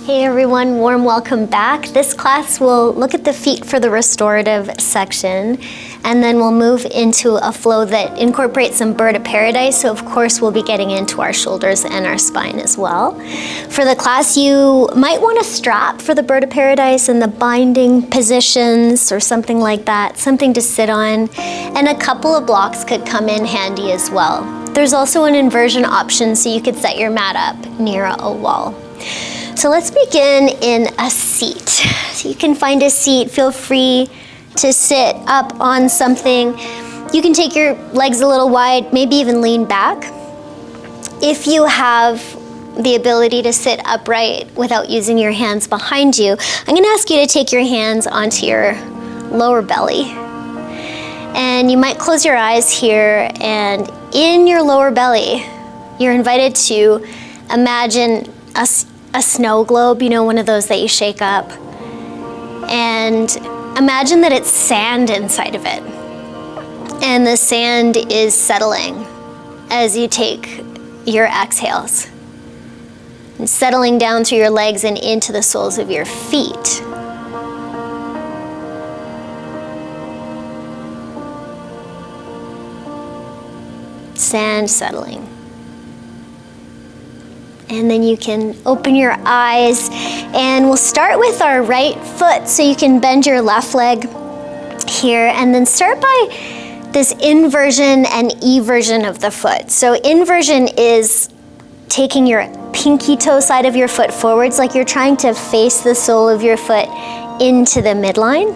Hey everyone, warm welcome back. This class will look at the feet for the restorative section, and then we'll move into a flow that incorporates some bird of paradise. So of course we'll be getting into our shoulders and our spine as well. For the class, you might want a strap for the bird of paradise and the binding positions or something like that, something to sit on, and a couple of blocks could come in handy as well. There's also an inversion option, so you could set your mat up near a wall. So let's begin in a seat. So you can find a seat, feel free to sit up on something. You can take your legs a little wide, maybe even lean back. If you have the ability to sit upright without using your hands behind you, I'm gonna ask you to take your hands onto your lower belly. And you might close your eyes here, and in your lower belly, you're invited to imagine a snow globe, you know, one of those that you shake up. And imagine that it's sand inside of it. And the sand is settling as you take your exhales. And settling down through your legs and into the soles of your feet. Sand settling. And then you can open your eyes, and we'll start with our right foot, so you can bend your left leg here, and then start by this inversion and eversion of the foot. So inversion is taking your pinky toe side of your foot forwards, like you're trying to face the sole of your foot into the midline.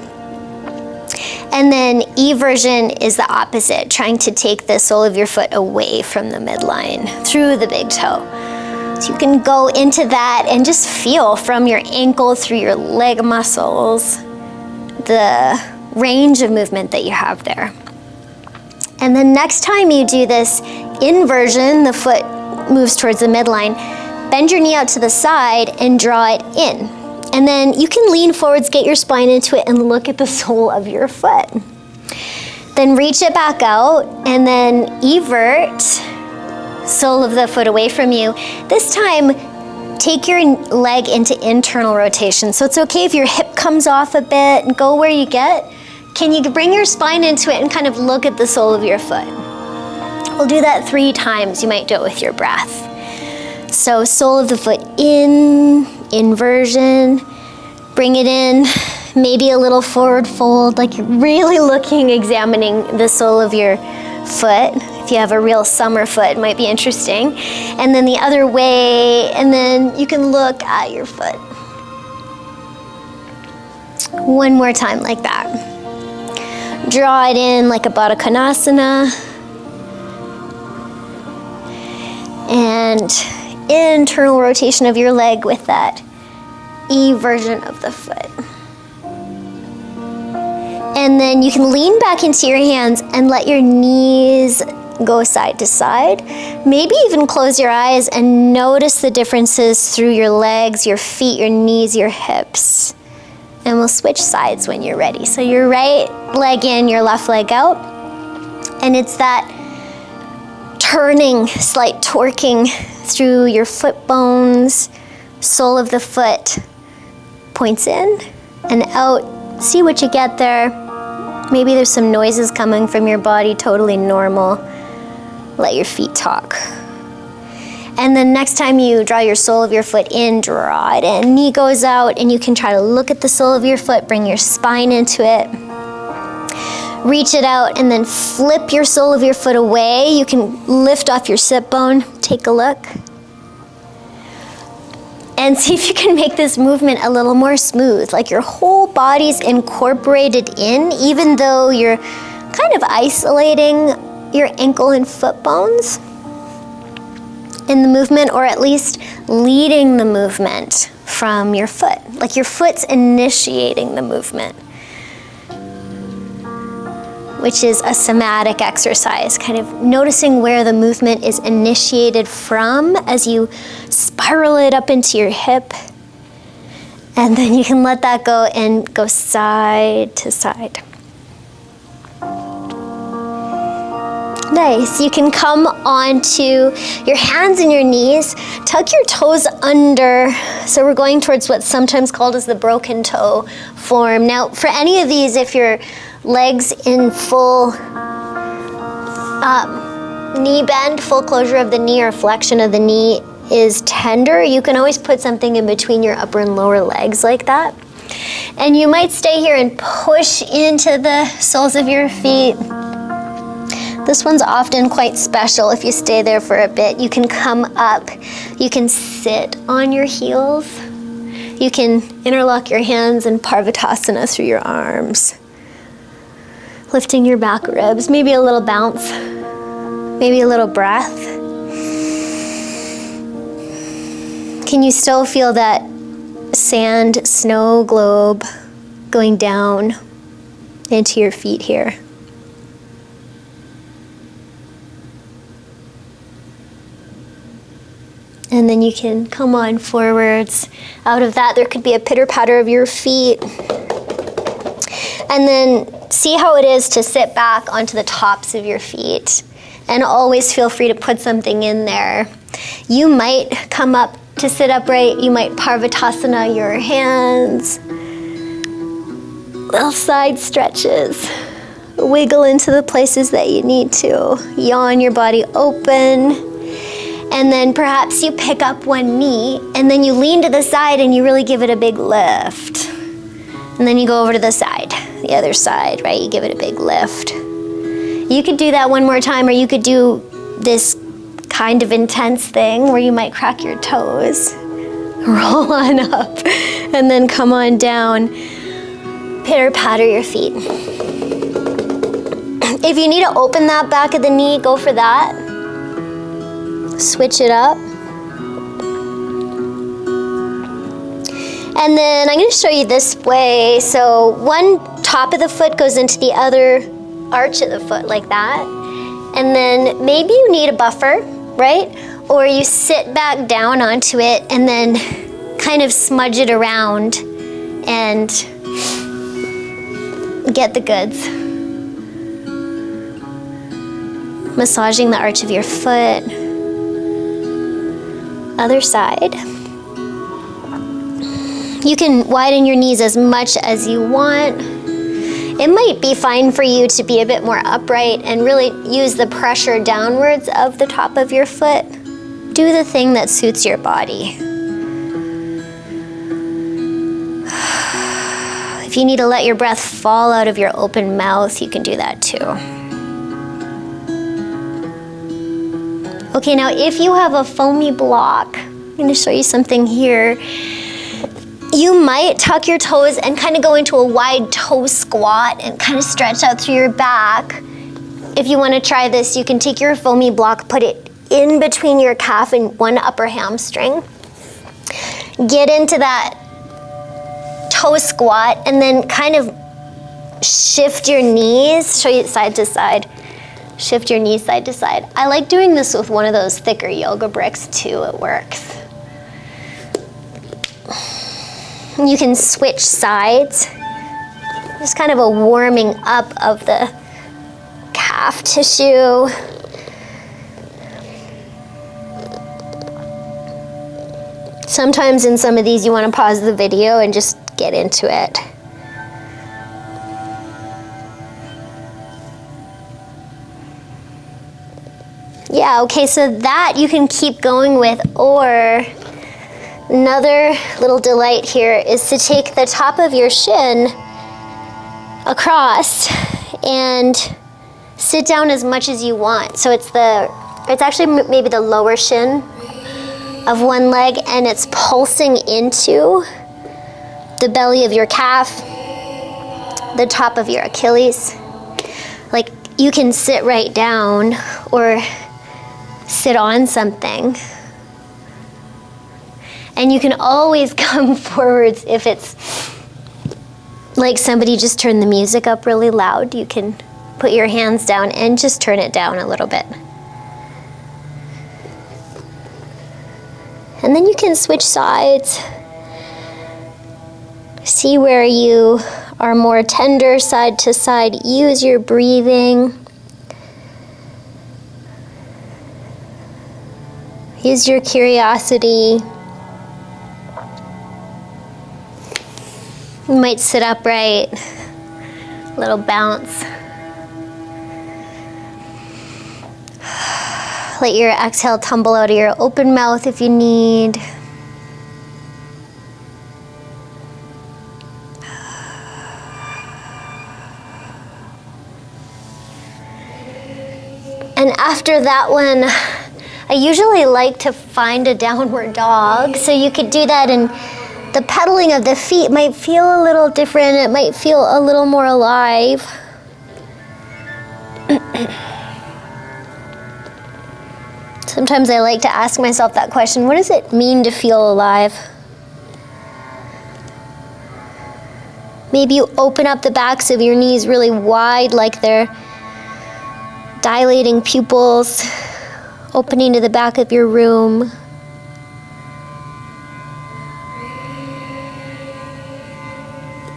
And then eversion is the opposite, trying to take the sole of your foot away from the midline through the big toe. So you can go into that and just feel from your ankle through your leg muscles the range of movement that you have there. And then next time you do this inversion, the foot moves towards the midline, bend your knee out to the side and draw it in. And then you can lean forwards, get your spine into it, and look at the sole of your foot. Then reach it back out and then evert sole of the foot away from you. This time, take your leg into internal rotation. So it's okay if your hip comes off a bit and go where you get. Can you bring your spine into it and kind of look at the sole of your foot? We'll do that 3 times. You might do it with your breath. So sole of the foot in, inversion, bring it in, maybe a little forward fold, like you're really looking, examining the sole of your foot. If you have a real summer foot, it might be interesting. And then the other way, and then you can look at your foot. One more time like that. Draw it in like a Baddha Konasana. And internal rotation of your leg with that eversion of the foot. And then you can lean back into your hands and let your knees go side to side. Maybe even close your eyes and notice the differences through your legs, your feet, your knees, your hips. And we'll switch sides when you're ready. So your right leg in, your left leg out. And it's that turning, slight torquing through your foot bones. Sole of the foot points in and out. See what you get there. Maybe there's some noises coming from your body, totally normal. Let your feet talk. And then next time you draw your sole of your foot in, draw it in. Knee goes out, and you can try to look at the sole of your foot, bring your spine into it. Reach it out, and then flip your sole of your foot away. You can lift off your sit bone, take a look. And see if you can make this movement a little more smooth, like your whole body's incorporated in, even though you're kind of isolating your ankle and foot bones in the movement, or at least leading the movement from your foot. Like your foot's initiating the movement, which is a somatic exercise, kind of noticing where the movement is initiated from as you spiral it up into your hip. And then you can let that go and go side to side. Nice. You can come onto your hands and your knees, tuck your toes under. So we're going towards what's sometimes called as the broken toe form. Now, for any of these, if your legs in full knee bend, full closure of the knee or flexion of the knee is tender, you can always put something in between your upper and lower legs like that. And you might stay here and push into the soles of your feet. This one's often quite special if you stay there for a bit. You can come up, you can sit on your heels, you can interlock your hands in Parvatasana through your arms, lifting your back ribs, maybe a little bounce, maybe a little breath. Can you still feel that sand, snow globe going down into your feet here? And then you can come on forwards. Out of that, there could be a pitter-patter of your feet. And then see how it is to sit back onto the tops of your feet. And always feel free to put something in there. You might come up to sit upright. You might Parvatasana your hands. Little side stretches. Wiggle into the places that you need to. Yawn your body open. And then perhaps you pick up one knee and then you lean to the side and you really give it a big lift. And then you go over to the side, the other side, right? You give it a big lift. You could do that one more time, or you could do this kind of intense thing where you might crack your toes, roll on up, and then come on down, pitter-patter your feet. If you need to open that back of the knee, go for that. Switch it up. And then I'm going to show you this way. So one top of the foot goes into the other arch of the foot like that. And then maybe you need a buffer, right? Or you sit back down onto it and then kind of smudge it around and get the goods. Massaging the arch of your foot. Other side. You can widen your knees as much as you want. It might be fine for you to be a bit more upright and really use the pressure downwards of the top of your foot. Do the thing that suits your body. If you need to let your breath fall out of your open mouth, you can do that too. Okay, now if you have a foamy block, I'm going to show you something here. You might tuck your toes and kind of go into a wide toe squat and kind of stretch out through your back. If you want to try this, you can take your foamy block, put it in between your calf and one upper hamstring. Get into that toe squat and then kind of shift your knees. Show you side to side. Shift your knees side to side. I like doing this with one of those thicker yoga bricks too. It works. You can switch sides. Just kind of a warming up of the calf tissue. Sometimes in some of these you want to pause the video and just get into it. Yeah, okay, so that you can keep going with, or another little delight here is to take the top of your shin across and sit down as much as you want. So it's actually maybe the lower shin of one leg, and it's pulsing into the belly of your calf, the top of your Achilles. Like, you can sit right down or sit on something. And you can always come forwards if it's like somebody just turned the music up really loud. You can put your hands down and just turn it down a little bit. And then you can switch sides. See where you are more tender side to side. Use your breathing. Use your curiosity. You might sit upright, a little bounce. Let your exhale tumble out of your open mouth if you need. And after that one, I usually like to find a downward dog. So you could do that, and the pedaling of the feet might feel a little different. It might feel a little more alive. Sometimes I like to ask myself that question, what does it mean to feel alive? Maybe you open up the backs of your knees really wide, like they're dilating pupils, opening to the back of your room.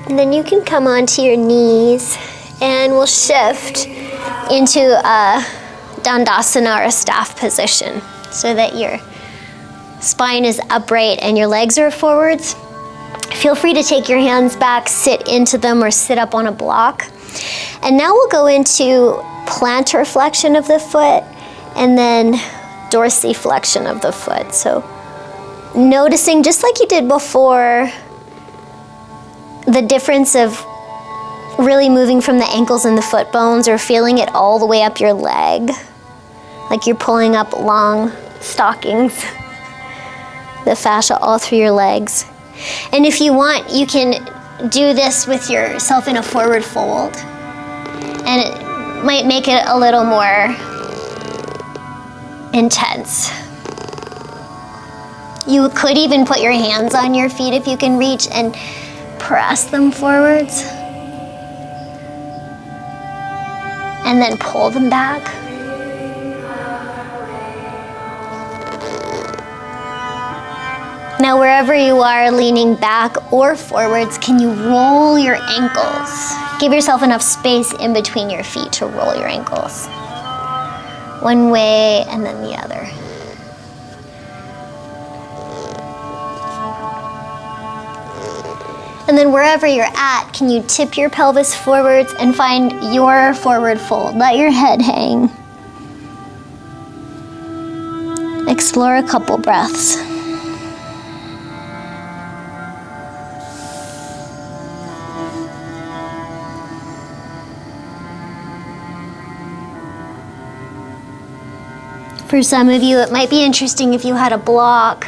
And then you can come onto your knees, and we'll shift into a Dandasana, or a staff position, so that your spine is upright and your legs are forwards. Feel free to take your hands back, sit into them, or sit up on a block. And now we'll go into plantar flexion of the foot, and then dorsiflexion of the foot. So noticing, just like you did before, the difference of really moving from the ankles and the foot bones, or feeling it all the way up your leg, like you're pulling up long stockings, the fascia all through your legs. And if you want, you can do this with yourself in a forward fold, and it might make it a little more intense. You could even put your hands on your feet if you can reach, and press them forwards, and then pull them back. Now, wherever you are, leaning back or forwards, can you roll your ankles? Give yourself enough space in between your feet to roll your ankles. One way and then the other. And then wherever you're at, can you tip your pelvis forwards and find your forward fold? Let your head hang. Explore a couple breaths. For some of you, it might be interesting if you had a block,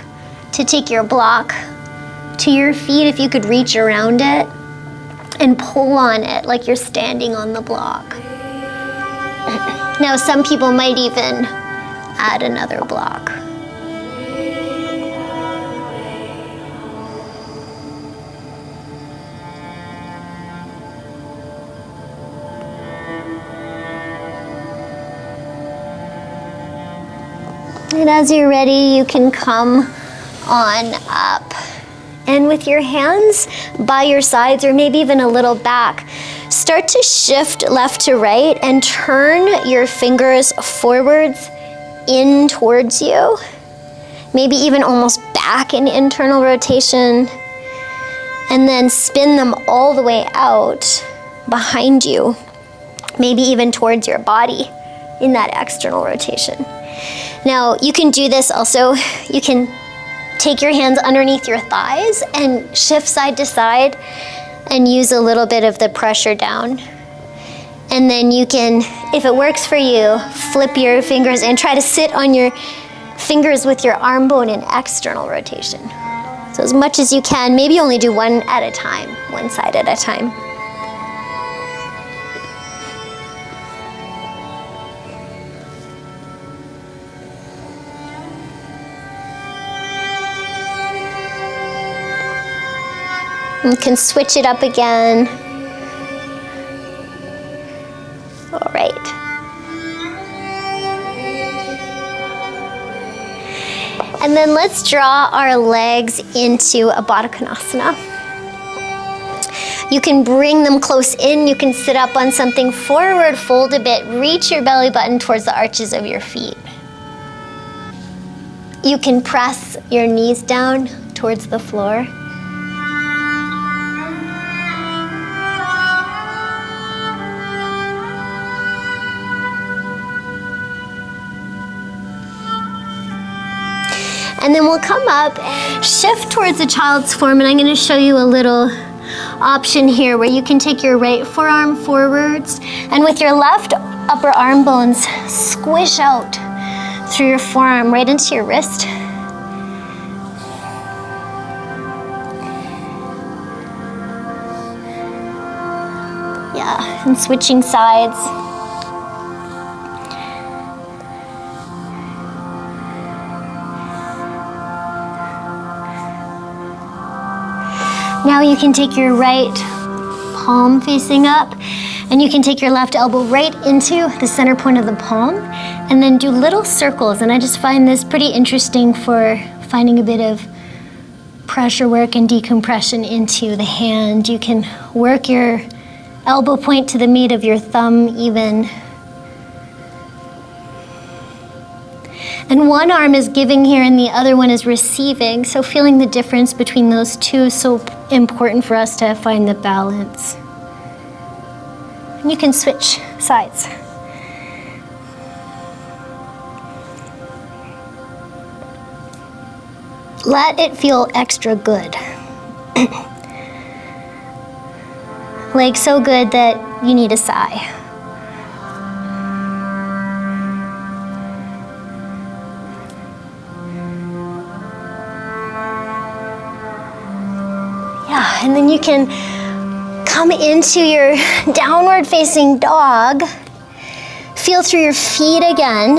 to take your block to your feet, if you could reach around it and pull on it like you're standing on the block. Now, some people might even add another block. And as you're ready, you can come on up. And with your hands by your sides, or maybe even a little back, start to shift left to right and turn your fingers forwards in towards you. Maybe even almost back in internal rotation. And then spin them all the way out behind you. Maybe even towards your body in that external rotation. Now, you can do this also. You can take your hands underneath your thighs and shift side to side and use a little bit of the pressure down. And then you can, if it works for you, flip your fingers and try to sit on your fingers with your arm bone in external rotation. So as much as you can, maybe only do one at a time, one side at a time. You can switch it up again. All right. And then let's draw our legs into a Baddha Konasana. You can bring them close in. You can sit up on something, forward fold a bit, reach your belly button towards the arches of your feet. You can press your knees down towards the floor. And then we'll come up and shift towards the child's form, and I'm going to show you a little option here where you can take your right forearm forwards, and with your left upper arm bones, squish out through your forearm right into your wrist. Yeah, and switching sides. Now you can take your right palm facing up, and you can take your left elbow right into the center point of the palm, and then do little circles. And I just find this pretty interesting for finding a bit of pressure work and decompression into the hand. You can work your elbow point to the meat of your thumb even. And one arm is giving here and the other one is receiving. So feeling the difference between those two is so important for us to find the balance. And you can switch sides. Let it feel extra good. Like so good that you need a sigh. Yeah, and then you can come into your downward facing dog. Feel through your feet again.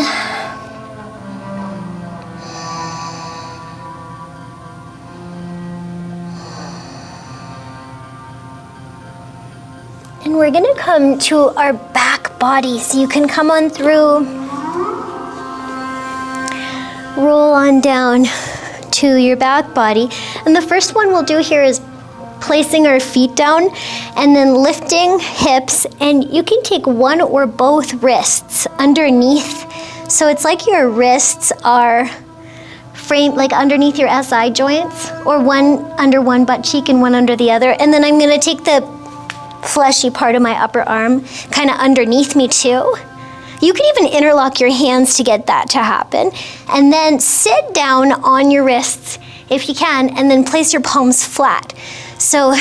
And we're gonna come to our back body. So you can come on through, roll on down to your back body. And the first one we'll do here is placing our feet down and then lifting hips, and you can take one or both wrists underneath. So it's like your wrists are framed like underneath your SI joints, or one under one butt cheek and one under the other. And then I'm gonna take the fleshy part of my upper arm kind of underneath me too. You can even interlock your hands to get that to happen. And then sit down on your wrists if you can, and then place your palms flat. So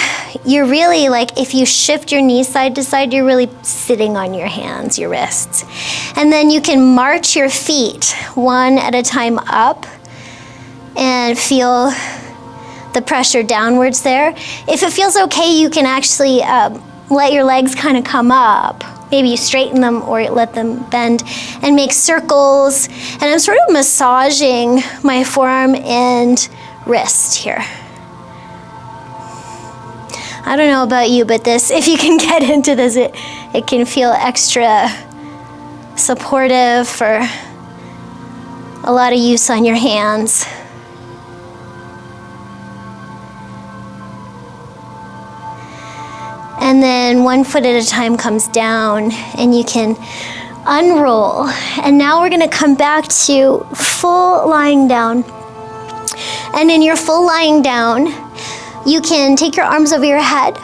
you're really like, if you shift your knees side to side, you're really sitting on your hands, your wrists. And then you can march your feet one at a time up and feel the pressure downwards there. If it feels okay, you can actually let your legs kind of come up. Maybe you straighten them or let them bend and make circles. And I'm sort of massaging my forearm and wrist here. I don't know about you, but this, if you can get into this, it can feel extra supportive for a lot of use on your hands. And then one foot at a time comes down, and you can unroll. And now we're gonna come back to full lying down. And in your full lying down, you can take your arms over your head,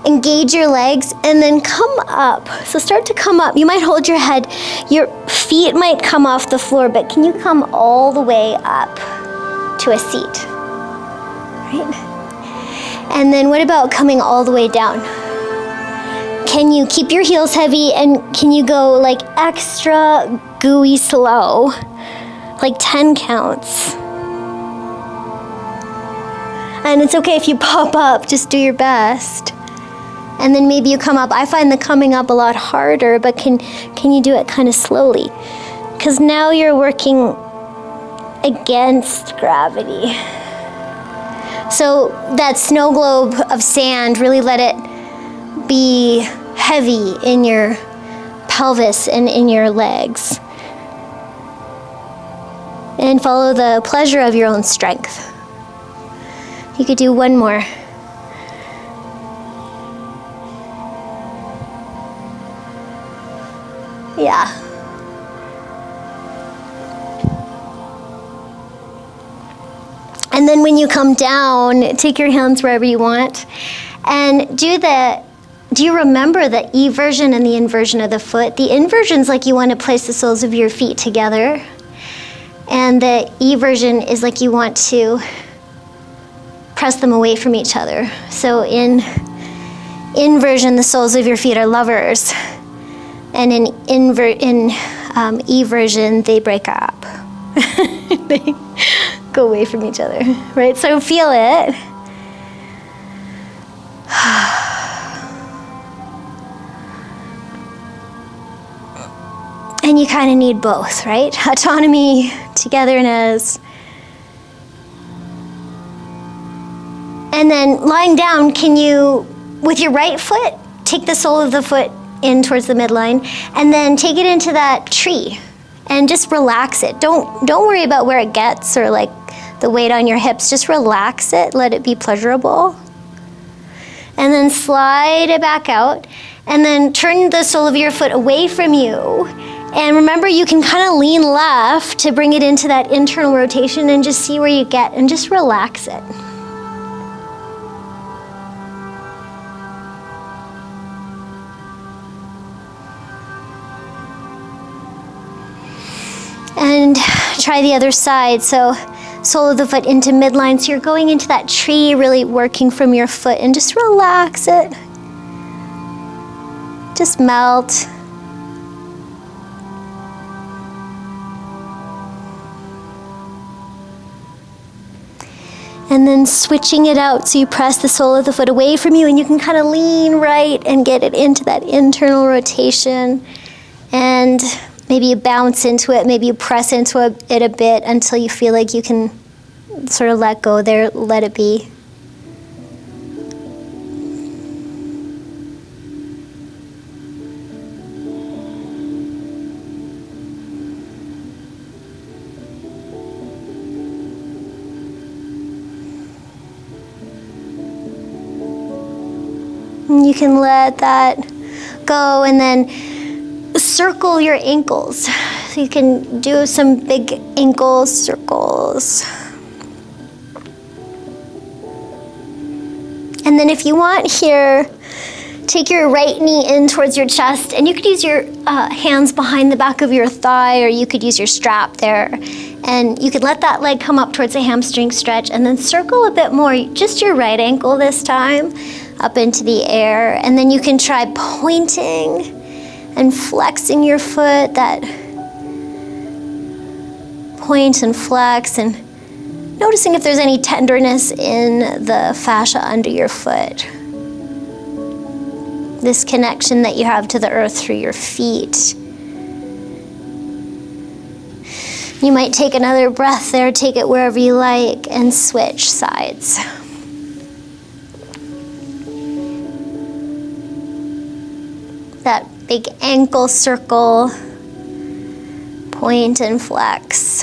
engage your legs, and then come up. So start to come up. You might hold your head. Your feet might come off the floor, but can you come all the way up to a seat? Right? And then what about coming all the way down? Can you keep your heels heavy, and can you go like extra gooey slow, like 10 counts? And it's okay if you pop up, just do your best. And then maybe you come up. I find the coming up a lot harder, but can you do it kind of slowly? Because now you're working against gravity. So that snow globe of sand, really let it be heavy in your pelvis and in your legs. And follow the pleasure of your own strength. You could do one more. Yeah. when you come down, take your hands wherever you want, and do you remember the eversion and the inversion of the foot? The inversion is like you want to place the soles of your feet together, and the eversion is like you want to press them away from each other. So in inversion, the soles of your feet are lovers, and in eversion, they break up. They go away from each other, right? So feel it. And you kind of need both, right? Autonomy, togetherness. And then lying down, can you, with your right foot, take the sole of the foot in towards the midline, and then take it into that tree, and just relax it. Don't worry about where it gets or like the weight on your hips. Just relax it. Let it be pleasurable. And then slide it back out, and then turn the sole of your foot away from you. And remember, you can kind of lean left to bring it into that internal rotation, and just see where you get, and just relax it. And try the other side. So sole of the foot into midline. So you're going into that tree, really working from your foot, and just relax it. Just melt. And then switching it out, so you press the sole of the foot away from you, and you can kind of lean right and get it into that internal rotation. And maybe you bounce into it, maybe you press into it a bit until you feel like you can sort of let go there, let it be. And you can let that go, and then circle your ankles. So you can do some big ankle circles. And then if you want here, take your right knee in towards your chest, and you could use your hands behind the back of your thigh, or you could use your strap there. And you could let that leg come up towards a hamstring stretch, and then circle a bit more, just your right ankle this time, up into the air. And then you can try pointing and flexing your foot, that point and flex, and noticing if there's any tenderness in the fascia under your foot. This connection that you have to the earth through your feet. You might take another breath there, take it wherever you like, and switch sides. That big ankle circle, point and flex.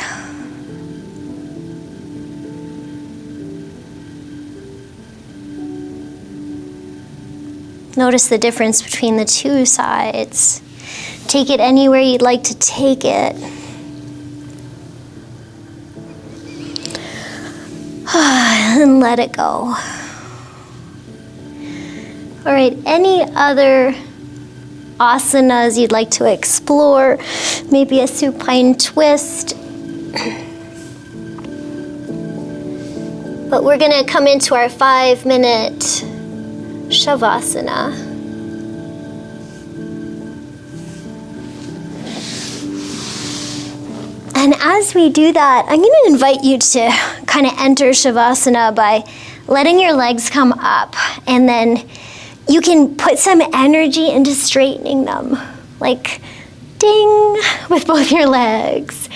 Notice the difference between the two sides. Take it anywhere you'd like to take it. And let it go. All right, any other asanas you'd like to explore? Maybe a supine twist. But we're gonna come into our 5-minute Shavasana. And as we do that, I'm going to invite you to kind of enter Shavasana by letting your legs come up, and then you can put some energy into straightening them, like ding, with both your legs.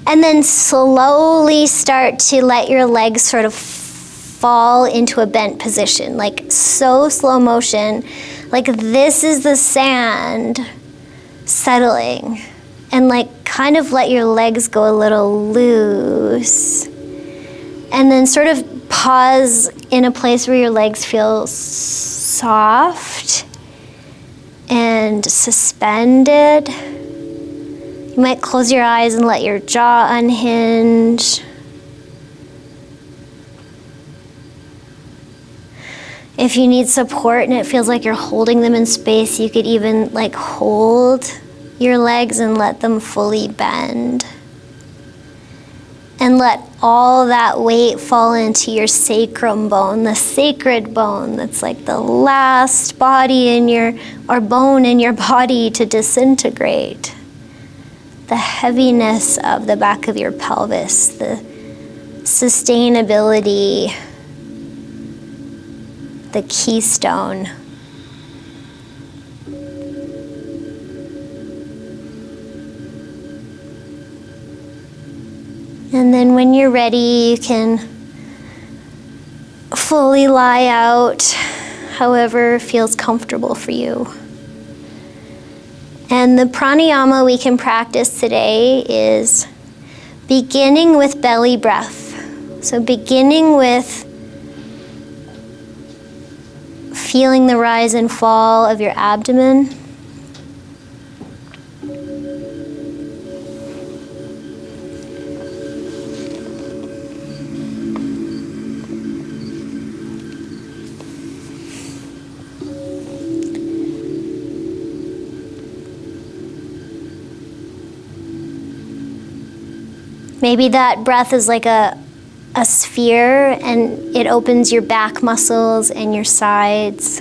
And then slowly start to let your legs sort of fall into a bent position, like so slow motion, like this is the sand settling, and like kind of let your legs go a little loose, and then sort of pause in a place where your legs feel soft and suspended. You might close your eyes and let your jaw unhinge. If you need support and it feels like you're holding them in space, you could even like hold your legs and let them fully bend. And let all that weight fall into your sacrum bone, the sacred bone that's like the last body in your, or bone in your body to disintegrate. The heaviness of the back of your pelvis, the sustainability, the keystone. And then when you're ready, you can fully lie out however feels comfortable for you. And the pranayama we can practice today is beginning with belly breath. So beginning with feeling the rise and fall of your abdomen. Maybe that breath is like a sphere and it opens your back muscles and your sides.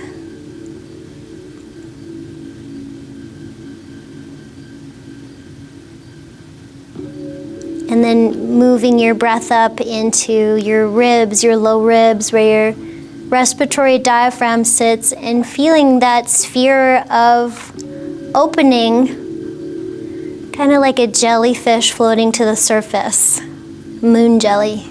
And then moving your breath up into your ribs, your low ribs, where your respiratory diaphragm sits, and feeling that sphere of opening, kind of like a jellyfish floating to the surface, moon jelly.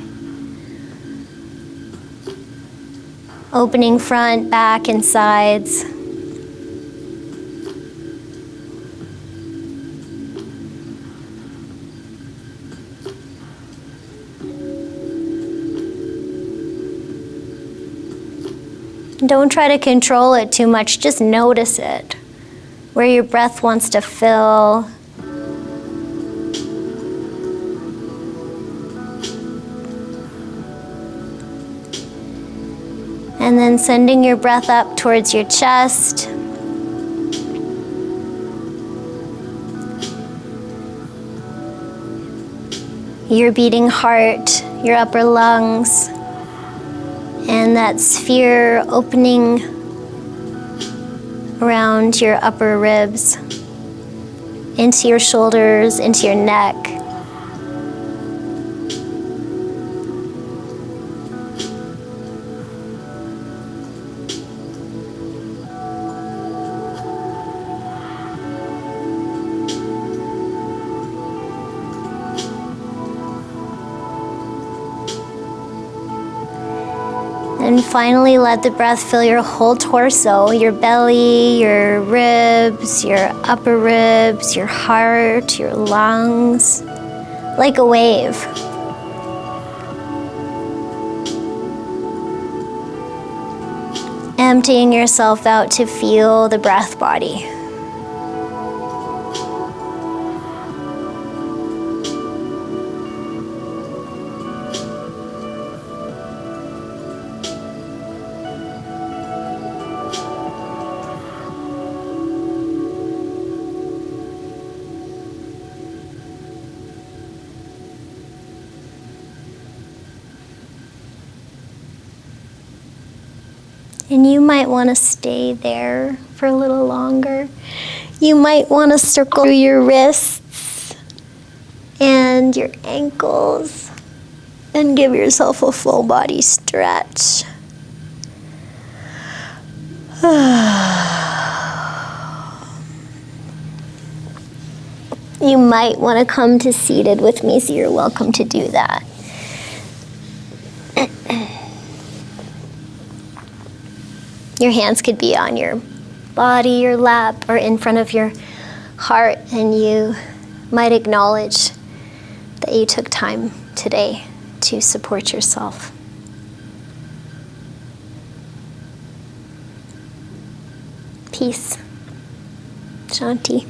Opening front, back, and sides. Don't try to control it too much, just notice it. Where your breath wants to fill. And then sending your breath up towards your chest. Your beating heart, your upper lungs, and that sphere opening around your upper ribs, into your shoulders, into your neck. And finally, let the breath fill your whole torso, your belly, your ribs, your upper ribs, your heart, your lungs, like a wave. Emptying yourself out to feel the breath body. And you might want to stay there for a little longer. You might want to circle through your wrists and your ankles and give yourself a full body stretch. You might want to come to seated with me, so you're welcome to do that. Your hands could be on your body, your lap, or in front of your heart, and you might acknowledge that you took time today to support yourself. Peace. Shanti.